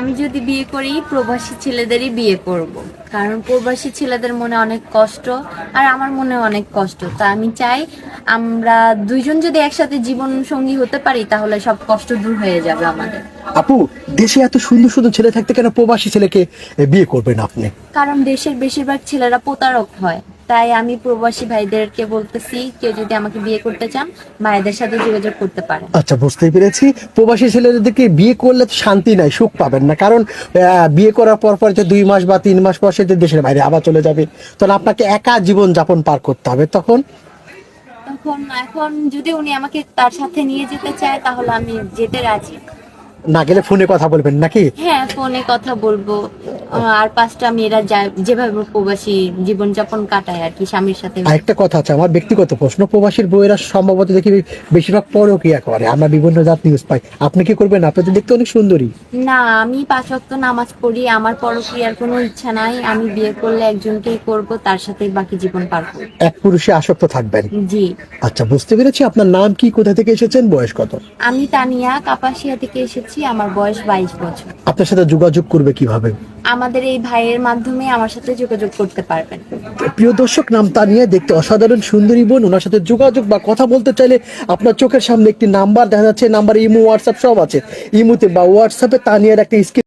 আমি যদি বিয়ে করি প্রবাসী ছেলেদেরই বিয়ে করব, কারণ প্রবাসী ছেলেদের মনে অনেক কষ্ট, আর আমার মনে অনেক কষ্ট। তা আমি চাই আমরা দুইজন যদি একসাথে জীবন সঙ্গী হতে পারি তাহলে সব কষ্ট দূর হয়ে যাবে আমাদের। আপু, দেশে এত সুন্দর সুন্দর ছেলে থাকতে কেন প্রবাসী ছেলেকে বিয়ে করবেন আপনি? কারণ দেশের বেশিরভাগ ছেলেরা প্রতারক হয়, তাই আমি প্রবাসী ভাইদেরকে বলতেছি কেউ যদি আমাকে বিয়ে করতে চান ভাইদের সাথে যোগাযোগ করতে পারে। আচ্ছা, বুঝতেই পেরেছি। প্রবাসী ছেলেদেরকে বিয়ে করলে তো শান্তি নাই, সুখ পাবেন না। কারণ বিয়ে করার পর পর যে 2 মাস বা 3 মাস পর সে যে দেশের বাইরে আবার চলে যাবে, তখন আপনাকে একা জীবন যাপন পার করতে হবে। তখন তখন এখন যদি উনি আমাকে তার সাথে নিয়ে যেতে চায় তাহলে আমি যেতে রাজি। না গেলে ফোনে কথা বলবেন নাকি? হ্যাঁ, ফোনে কথা বলবো। আর 5টা মেয়েরা যেভাবে প্রবাসী জীবনযাপন কাটায় আর কি স্বামীর সাথে। আরেকটা কথা আছে, আমার ব্যক্তিগত প্রশ্ন, প্রবাসীর বউয়েরা সম্ভবত দেখি বেশিরভাগ পরক্রিয়া করে, আমরা বিভিন্ন জাত নিউজ পাই। আপনি কি করবেন? আপনি তো দেখতে অনেক সুন্দরী। না, আমি 5 ওয়াক্ত নামাজ পড়ি, আমার পরকীয়ার কোনো ইচ্ছা নাই। আমি বিয়ে করলে একজনকেই করব, তার সাথেই বাকি জীবন পার করব। এক পুরুষে আসক্ত থাকবেন। জি। আচ্ছা, বুঝতে পেরেছি। আপনার নাম কি, কোথা থেকে এসেছেন, বয়স কত? আমি তানিয়া, কাপাসিয়া থেকে এসেছি, আমার বয়স 22 বছর। আপনার সাথে যোগাযোগ করবে কিভাবে? আমাদের এই ভাইয়ের মাধ্যমে আমার সাথে যোগাযোগ করতে পারবেন। প্রিয় দর্শক, নাম তানিয়া, দেখতে অসাধারণ সুন্দরী বোন। ওনার সাথে যোগাযোগ বা কথা বলতে চাইলে আপনার চোখের সামনে একটি নাম্বার দেখা যাচ্ছে, নাম্বার ইমো হোয়াটসঅ্যাপ সব আছে। ইমোতে বা হোয়াটসঅ্যাপে তানিয়ার একটা স্ক্রিন